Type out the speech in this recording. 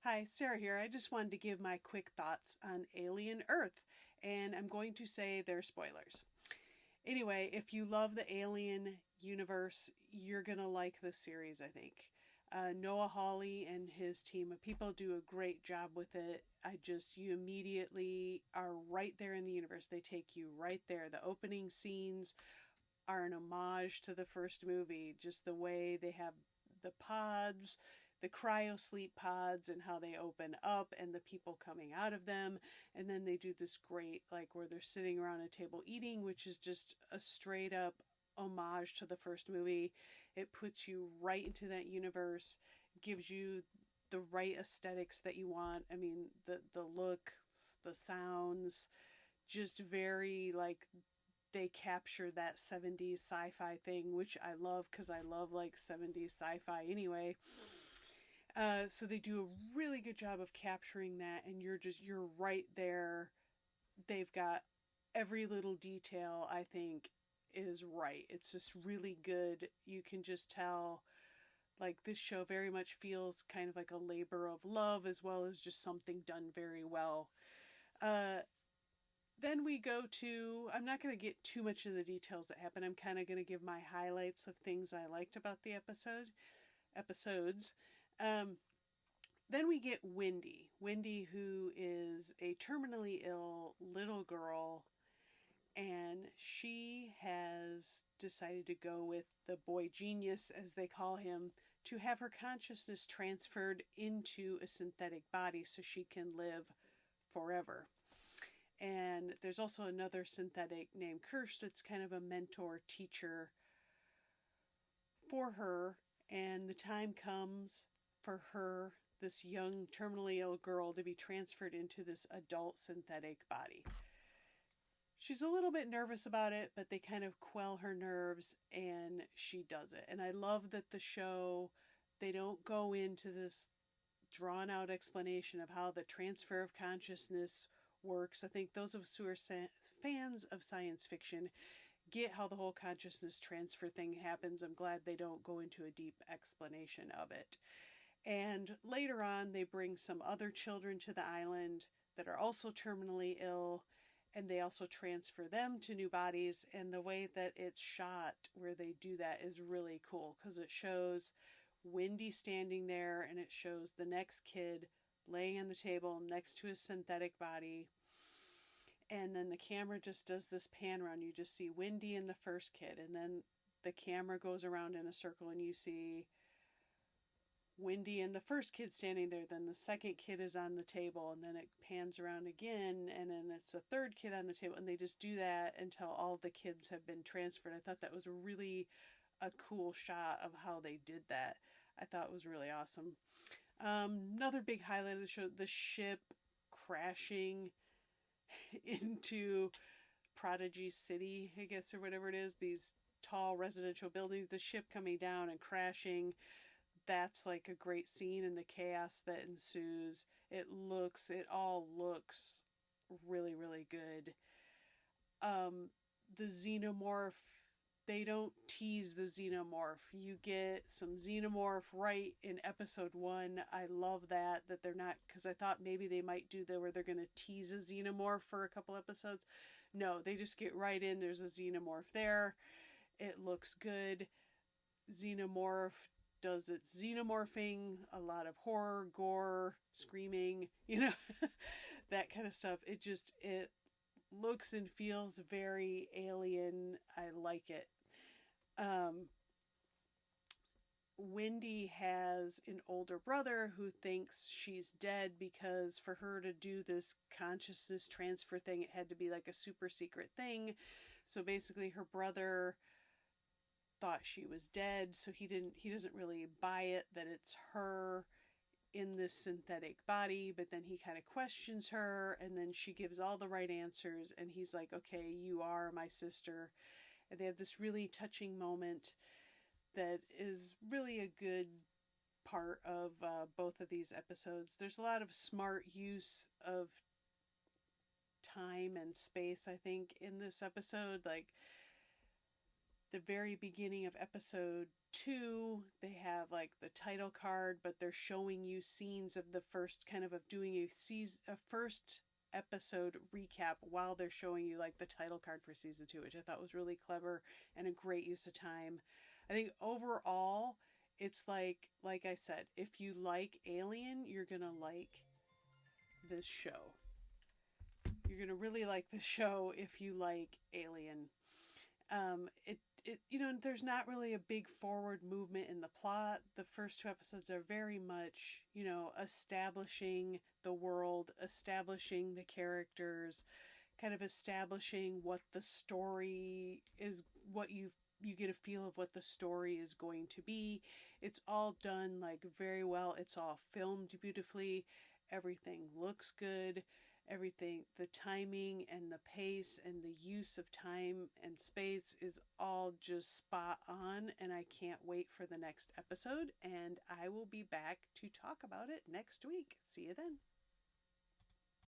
Hi, Sarah here. I just wanted to give my quick thoughts on Alien Earth, and I'm going to say they're spoilers. Anyway, if you love the Alien universe, you're going to like this series, I think. Noah Hawley and his team of people do a great job with it. You immediately are right there in the universe. They take you right there. The opening scenes are an homage to the first movie, just the way they have the pods, the cryo sleep pods, and how they open up and the people coming out of them. And then they do this great, like, where they're sitting around a table eating, which is just a straight up homage to the first movie. It puts you right into that universe, gives you the right aesthetics that you want. I mean, the looks, the sounds, just very like they capture that 70s sci-fi thing, which I love because I love like 70s sci-fi anyway. So they do a really good job of capturing that, and you're right there. They've got every little detail, I think, is right. It's just really good. You can just tell, like, this show very much feels kind of like a labor of love as well as just something done very well. Uh, then we go to, I'm not going to get too much of the details that happen. I'm kind of going to give my highlights of things I liked about the episodes. Um, then we get Wendy. Wendy, who is a terminally ill little girl, and she has decided to go with the boy genius, as they call him, to have her consciousness transferred into a synthetic body so she can live forever. And there's also another synthetic named Kirsch that's kind of a mentor teacher for her. And the time comes for her, this young terminally ill girl, to be transferred into this adult synthetic body. She's a little bit nervous about it, but they kind of quell her nerves and she does it. And I love that the show, they don't go into this drawn out explanation of how the transfer of consciousness works. I think those of us who are fans of science fiction get how the whole consciousness transfer thing happens. I'm glad they don't go into a deep explanation of it. And later on, they bring some other children to the island that are also terminally ill, and they also transfer them to new bodies. And the way that it's shot, where they do that, is really cool because it shows Wendy standing there and it shows the next kid laying on the table next to his synthetic body. And then the camera just does this pan around. You just see Wendy and the first kid, and then the camera goes around in a circle and you see Wendy and the first kid standing there, then the second kid is on the table, and then it pans around again, and then it's the third kid on the table, and they just do that until all the kids have been transferred. I thought that was really a cool shot of how they did that. I thought it was really awesome. Another big highlight of the show, the ship crashing into Prodigy City, I guess, or whatever it is, these tall residential buildings, the ship coming down and crashing. That's like a great scene, and the chaos that ensues. It all looks really, really good. The xenomorph, they don't tease the xenomorph. You get some xenomorph right in episode one. I love that they're not, because I thought maybe they might do that where they're going to tease a xenomorph for a couple episodes. No, they just get right in. There's a xenomorph there. It looks good. Xenomorph does its xenomorphing, a lot of horror, gore, screaming, that kind of stuff. It looks and feels very alien. I like it. Um, Wendy has an older brother who thinks she's dead because for her to do this consciousness transfer thing, it had to be like a super secret thing. So basically, her brother thought she was dead, so he doesn't really buy it that it's her in this synthetic body, but then he kind of questions her, and then she gives all the right answers, and he's like, okay, you are my sister. And they have this really touching moment that is really a good part of both of these episodes. There's a lot of smart use of time and space, I think, in this episode. Like the very beginning of episode 2, they have like the title card, but they're showing you scenes of the first kind of doing a first episode recap while they're showing you like the title card for season 2, which I thought was really clever and a great use of time. I think overall, it's like I said, if you like Alien, you're gonna like this show. You're gonna really like the show if you like Alien. There's not really a big forward movement in the plot. The first 2 episodes are very much, establishing the world, establishing the characters, kind of establishing what the story is, what you get a feel of what the story is going to be. It's all done like very well. It's all filmed beautifully. Everything looks good. Everything, the timing and the pace and the use of time and space is all just spot on, and I can't wait for the next episode, and I will be back to talk about it next week. See you then.